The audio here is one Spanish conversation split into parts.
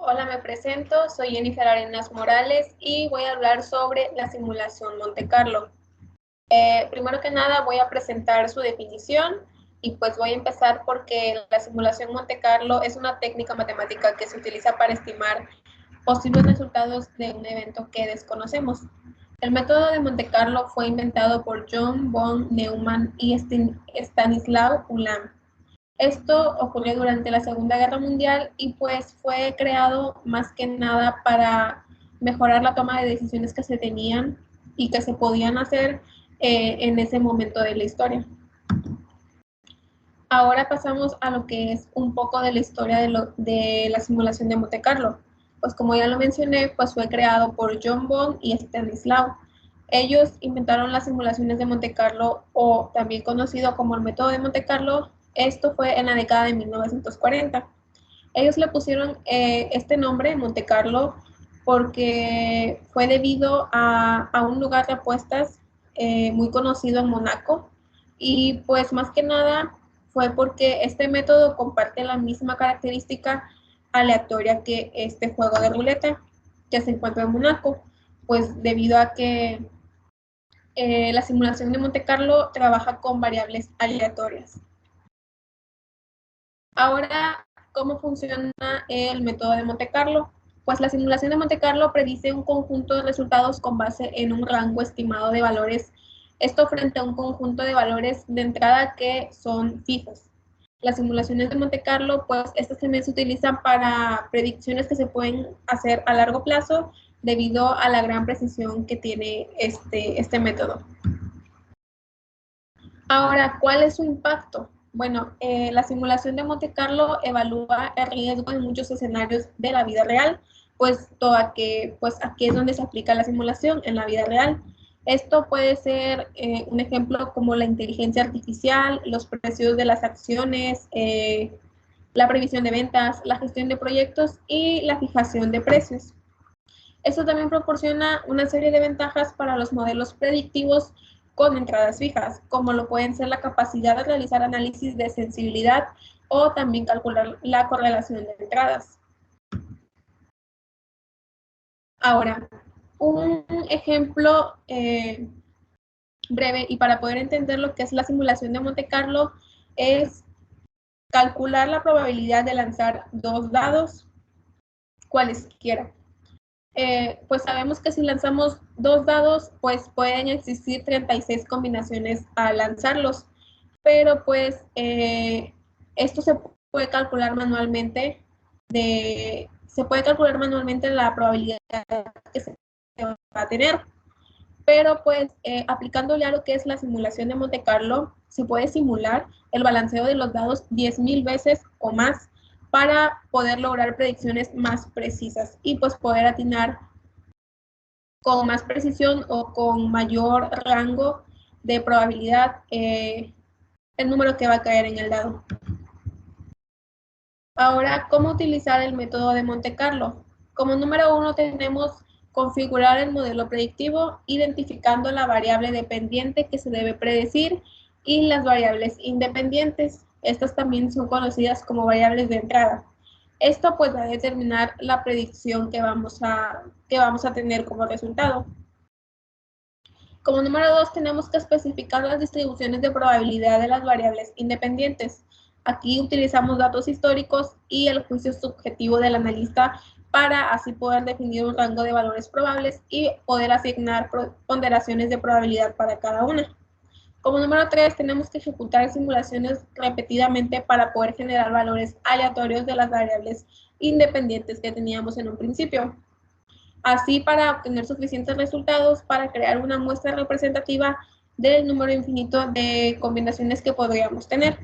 Hola, me presento, soy Jennifer Arenas Morales y voy a hablar sobre la simulación Monte Carlo. Primero que nada voy a presentar su definición y pues voy a empezar porque la simulación Monte Carlo es una técnica matemática que se utiliza para estimar posibles resultados de un evento que desconocemos. El método de Monte Carlo fue inventado por John von Neumann y Stanislaw Ulam. Esto ocurrió durante la Segunda Guerra Mundial y pues fue creado más que nada para mejorar la toma de decisiones que se tenían y que se podían hacer en ese momento de la historia. Ahora pasamos a lo que es un poco de la historia de la simulación de Monte Carlo. Pues como ya lo mencioné, pues fue creado por John Bond y Stanislaw. Ellos inventaron las simulaciones de Monte Carlo, o también conocido como el método de Monte Carlo. Esto fue en la década de 1940. Ellos le pusieron este nombre, Monte Carlo, porque fue debido a un lugar de apuestas muy conocido en Mónaco, y pues más que nada fue porque este método comparte la misma característica aleatoria que este juego de ruleta que se encuentra en Mónaco, pues debido a que la simulación de Monte Carlo trabaja con variables aleatorias. Ahora, ¿cómo funciona el método de Monte Carlo? Pues la simulación de Monte Carlo predice un conjunto de resultados con base en un rango estimado de valores, esto frente a un conjunto de valores de entrada que son fijos. Las simulaciones de Monte Carlo, pues estas también se utilizan para predicciones que se pueden hacer a largo plazo debido a la gran precisión que tiene este método. Ahora, ¿cuál es su impacto? Bueno, la simulación de Monte Carlo evalúa el riesgo en muchos escenarios de la vida real, puesto a que pues aquí es donde se aplica la simulación en la vida real. Esto puede ser un ejemplo como la inteligencia artificial, los precios de las acciones, la previsión de ventas, la gestión de proyectos y la fijación de precios. Esto también proporciona una serie de ventajas para los modelos predictivos con entradas fijas, como lo pueden ser la capacidad de realizar análisis de sensibilidad o también calcular la correlación de entradas. Ahora, un ejemplo breve y para poder entender lo que es la simulación de Monte Carlo es calcular la probabilidad de lanzar dos dados cualesquiera. Pues sabemos que si lanzamos dos dados, pues pueden existir 36 combinaciones a lanzarlos, pero pues esto se puede calcular manualmente, la probabilidad que se va a tener, pero pues aplicándole a lo que es la simulación de Monte Carlo, se puede simular el balanceo de los dados 10,000 veces o más para poder lograr predicciones más precisas y pues poder atinar con más precisión o con mayor rango de probabilidad el número que va a caer en el dado. Ahora, ¿cómo utilizar el método de Monte Carlo? Como número 1 tenemos configurar el modelo predictivo, identificando la variable dependiente que se debe predecir y las variables independientes. Estas también son conocidas como variables de entrada. Esto pues va a determinar la predicción que vamos a tener como resultado. Como número 2 tenemos que especificar las distribuciones de probabilidad de las variables independientes. Aquí utilizamos datos históricos y el juicio subjetivo del analista para así poder definir un rango de valores probables y poder asignar ponderaciones de probabilidad para cada una. Como número 3 tenemos que ejecutar simulaciones repetidamente para poder generar valores aleatorios de las variables independientes que teníamos en un principio, así para obtener suficientes resultados para crear una muestra representativa del número infinito de combinaciones que podríamos tener.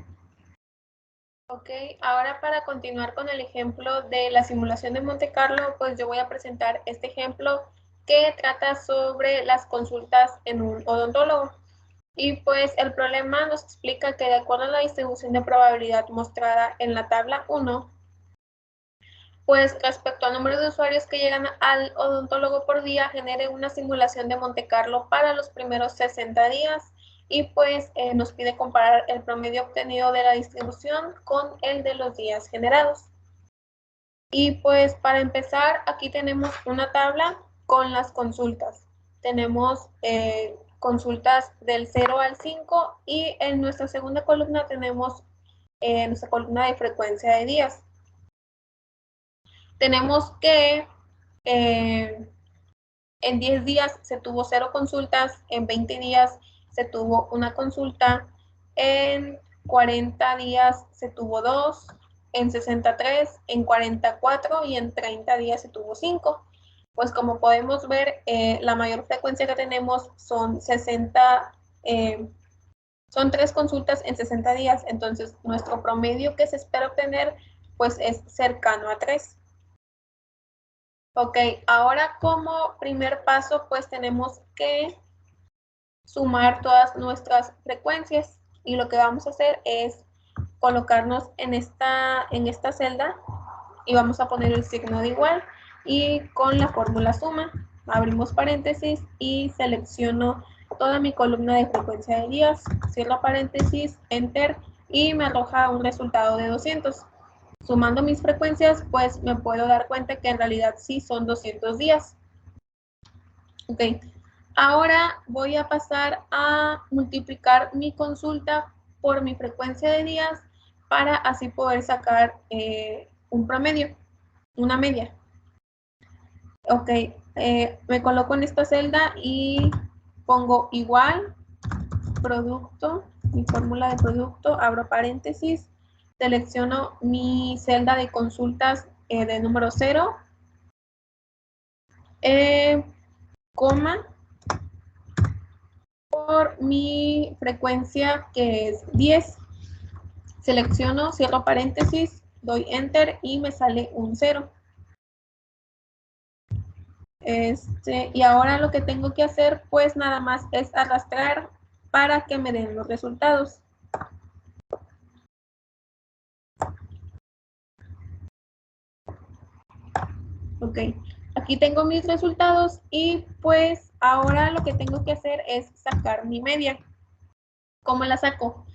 Ok, ahora para continuar con el ejemplo de la simulación de Monte Carlo, pues yo voy a presentar este ejemplo que trata sobre las consultas en un odontólogo. Y pues el problema nos explica que de acuerdo a la distribución de probabilidad mostrada en la tabla 1, pues respecto al número de usuarios que llegan al odontólogo por día, genere una simulación de Monte Carlo para los primeros 60 días y pues nos pide comparar el promedio obtenido de la distribución con el de los días generados. Y pues para empezar, aquí tenemos una tabla con las consultas. Tenemos consultas del 0 al 5 y en nuestra segunda columna tenemos nuestra columna de frecuencia de días. Tenemos que en 10 días se tuvo 0 consultas, en 20 días se tuvo una consulta, en 40 días se tuvo 2, en 63, en 44 y en 30 días se tuvo 5. Pues como podemos ver, la mayor frecuencia que tenemos son 60, son 3 consultas en 60 días, entonces nuestro promedio que se espera obtener pues es cercano a 3. Ok, ahora como primer paso pues tenemos que sumar todas nuestras frecuencias y lo que vamos a hacer es colocarnos en esta celda y vamos a poner el signo de igual y con la fórmula suma abrimos paréntesis y selecciono toda mi columna de frecuencia de días, cierro paréntesis, enter y me arroja un resultado de 200. Sumando mis frecuencias, pues me puedo dar cuenta que en realidad sí son 200 días. Ok, ahora voy a pasar a multiplicar mi consulta por mi frecuencia de días para así poder sacar un promedio, una media. Ok, me coloco en esta celda y pongo igual, producto, mi fórmula de producto, abro paréntesis, selecciono mi celda de consultas de número 0, coma, por mi frecuencia que es 10. Selecciono, cierro paréntesis, doy enter y me sale un 0. Y ahora lo que tengo que hacer pues nada más es arrastrar para que me den los resultados. Ok, aquí tengo mis resultados y pues ahora lo que tengo que hacer es sacar mi media. ¿Cómo la saco?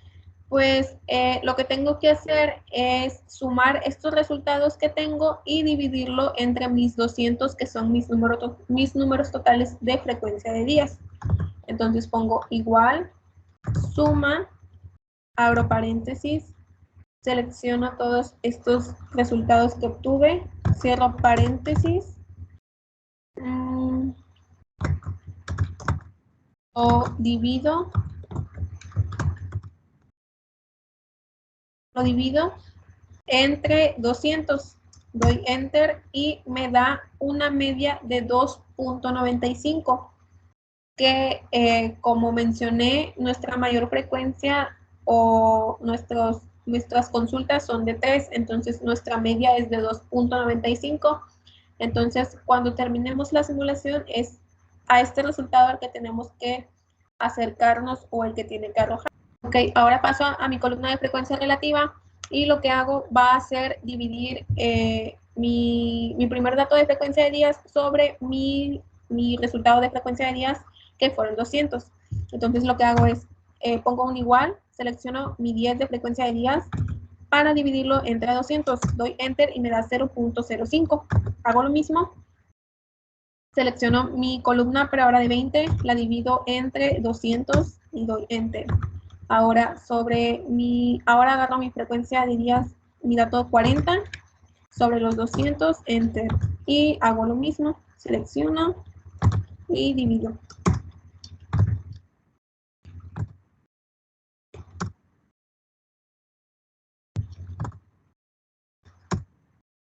Pues lo que tengo que hacer es sumar estos resultados que tengo y dividirlo entre mis 200, que son mis números totales de frecuencia de días. Entonces pongo igual, suma, abro paréntesis, selecciono todos estos resultados que obtuve, cierro paréntesis, o divido, lo divido entre 200, doy enter y me da una media de 2.95, que como mencioné, nuestra mayor frecuencia o nuestras consultas son de 3, entonces nuestra media es de 2.95. Entonces, cuando terminemos la simulación, es a este resultado al que tenemos que acercarnos o el que tiene que arrojar. Ok, ahora paso a mi columna de frecuencia relativa y lo que hago va a ser dividir mi primer dato de frecuencia de días sobre mi resultado de frecuencia de días, que fueron 200. Entonces lo que hago es, pongo un igual, selecciono mi 10 de frecuencia de días para dividirlo entre 200. Doy enter y me da 0.05. Hago lo mismo. Selecciono mi columna, pero ahora de 20, la divido entre 200 y doy enter. Ahora ahora agarro mi frecuencia de días, mi dato 40, sobre los 200, enter. Y hago lo mismo, selecciono y divido.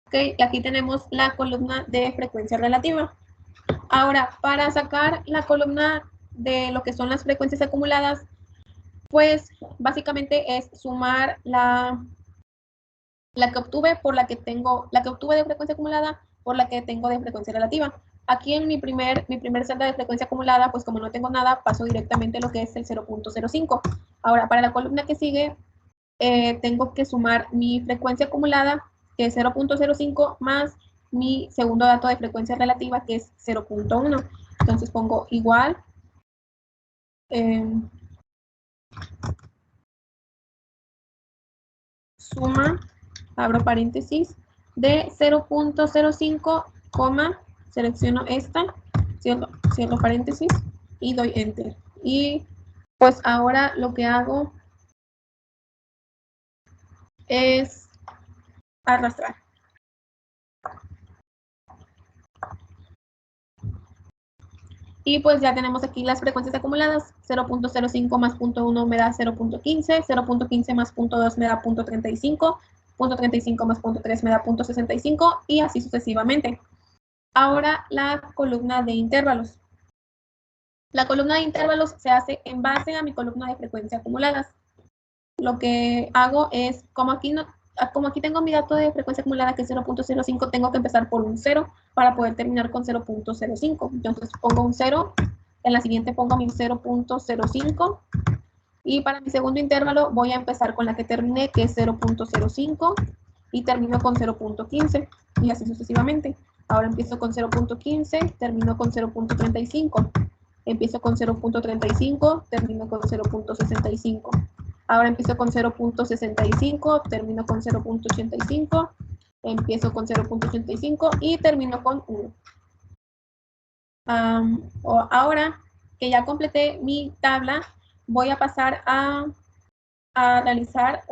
Ok, y aquí tenemos la columna de frecuencia relativa. Ahora, para sacar la columna de lo que son las frecuencias acumuladas, pues básicamente es sumar la que obtuve por la que obtuve de frecuencia acumulada por la que tengo de frecuencia relativa. Aquí en mi primer celda de frecuencia acumulada, pues como no tengo nada, paso directamente a lo que es el 0.05. Ahora, para la columna que sigue, tengo que sumar mi frecuencia acumulada, que es 0.05, más mi segundo dato de frecuencia relativa, que es 0.1. Entonces pongo igual, suma, abro paréntesis, de 0.05, selecciono esta, cierro paréntesis y doy Enter. Y pues ahora lo que hago es arrastrar. Y pues ya tenemos aquí las frecuencias acumuladas. 0.05 más 0.1 me da 0.15, 0.15 más 0.2 me da 0.35, 0.35 más 0.3 me da 0.65 y así sucesivamente. Ahora la columna de intervalos. La columna de intervalos se hace en base a mi columna de frecuencias acumuladas. Lo que hago es, como aquí tengo mi dato de frecuencia acumulada que es 0.05, tengo que empezar por un 0 para poder terminar con 0.05. Entonces pongo un 0, en la siguiente pongo mi 0.05 y para mi segundo intervalo voy a empezar con la que terminé, que es 0.05 y termino con 0.15 y así sucesivamente. Ahora empiezo con 0.15, termino con 0.35. Empiezo con 0.35, termino con 0.65. Ahora empiezo con 0.65, termino con 0.85, empiezo con 0.85 y termino con 1. Ahora que ya completé mi tabla, voy a pasar a realizar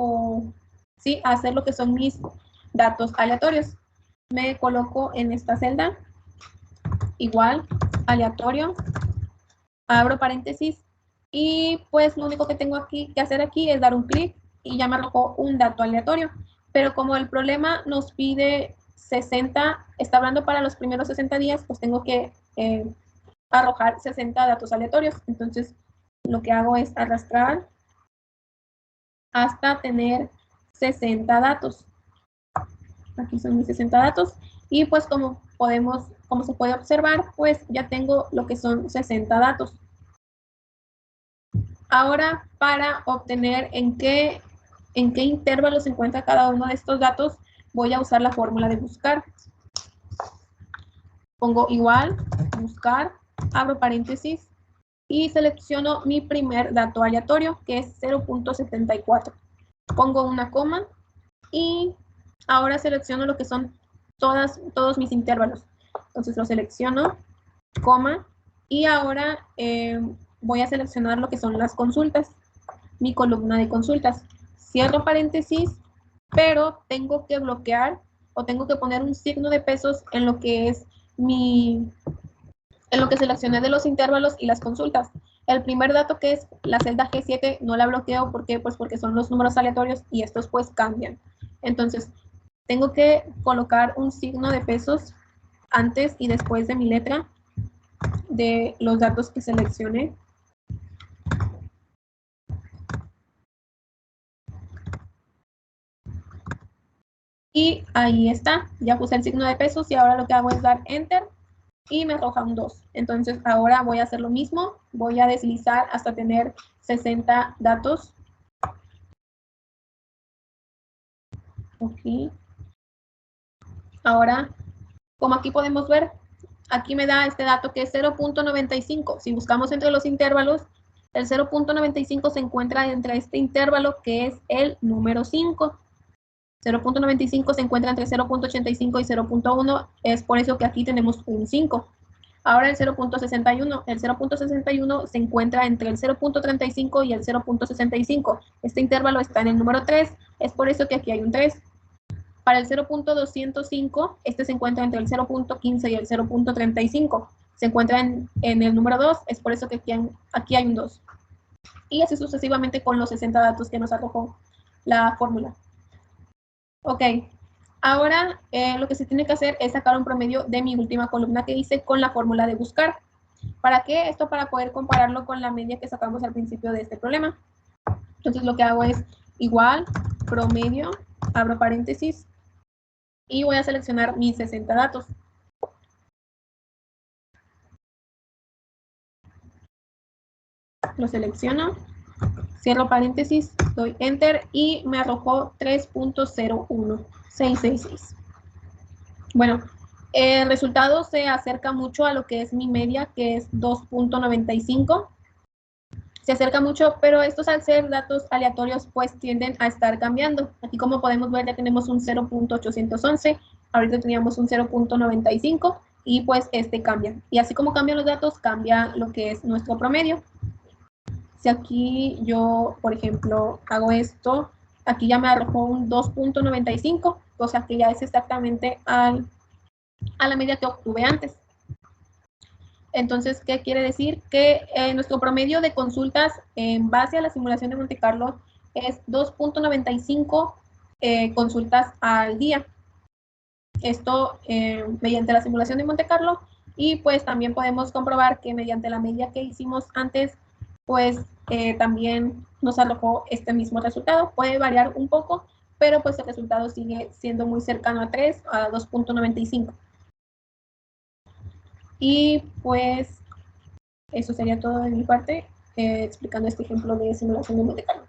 a hacer lo que son mis datos aleatorios. Me coloco en esta celda, igual, aleatorio, abro paréntesis y pues lo único que tengo que hacer aquí es dar un clic y ya me arrojó un dato aleatorio. Pero como el problema nos pide 60, está hablando para los primeros 60 días, pues tengo que arrojar 60 datos aleatorios. Entonces lo que hago es arrastrar hasta tener 60 datos. Aquí son mis 60 datos. Y pues como se puede observar, pues ya tengo lo que son 60 datos. Ahora, para obtener en qué intervalo se encuentra cada uno de estos datos, voy a usar la fórmula de buscar. Pongo igual, buscar, abro paréntesis y selecciono mi primer dato aleatorio, que es 0.74. Pongo una coma y ahora selecciono lo que son todos mis intervalos. Entonces lo selecciono, coma, y ahora voy a seleccionar lo que son las consultas, mi columna de consultas. Cierro paréntesis, pero tengo que bloquear o tengo que poner un signo de pesos en lo que es en lo que seleccioné de los intervalos y las consultas. El primer dato, que es la celda G7, no la bloqueo. ¿Por qué? Pues porque son los números aleatorios y estos pues cambian. Entonces, tengo que colocar un signo de pesos antes y después de mi letra de los datos que seleccioné. Y ahí está, ya puse el signo de pesos y ahora lo que hago es dar Enter y me arroja un 2. Entonces ahora voy a hacer lo mismo, voy a deslizar hasta tener 60 datos. Ok. Ahora, como aquí podemos ver, aquí me da este dato que es 0.95. Si buscamos entre los intervalos, el 0.95 se encuentra entre este intervalo que es el número 5. 0.95 se encuentra entre 0.85 y 0.1, es por eso que aquí tenemos un 5. Ahora el 0.61, el 0.61 se encuentra entre el 0.35 y el 0.65. Este intervalo está en el número 3, es por eso que aquí hay un 3. Para el 0.205, este se encuentra entre el 0.15 y el 0.35. Se encuentra en el número 2, es por eso que aquí hay un 2. Y así sucesivamente con los 60 datos que nos arrojó la fórmula. Ok, ahora lo que se tiene que hacer es sacar un promedio de mi última columna que hice con la fórmula de buscar. ¿Para qué? Esto para poder compararlo con la media que sacamos al principio de este problema. Entonces lo que hago es igual, promedio, abro paréntesis, y voy a seleccionar mis 60 datos. Lo selecciono, cierro paréntesis, doy Enter y me arrojó 3.01666. Bueno, el resultado se acerca mucho a lo que es mi media, que es 2.95. Se acerca mucho, pero estos al ser datos aleatorios pues tienden a estar cambiando. Aquí como podemos ver ya tenemos un 0.811 ahorita teníamos un 0.95 y pues este cambia. Y así como cambian los datos, cambia lo que es nuestro promedio. Si aquí yo, por ejemplo, hago esto, aquí ya me arrojó un 2.95, o sea que ya es exactamente a la media que obtuve antes. Entonces, ¿qué quiere decir? Que nuestro promedio de consultas en base a la simulación de Monte Carlo es 2.95 consultas al día. Esto mediante la simulación de Monte Carlo, y pues también podemos comprobar que mediante la medida que hicimos antes, pues también nos arrojó este mismo resultado. Puede variar un poco, pero pues el resultado sigue siendo muy cercano a 3, a 2.95. Y pues eso sería todo de mi parte, explicando este ejemplo de simulación de Monte Carlo.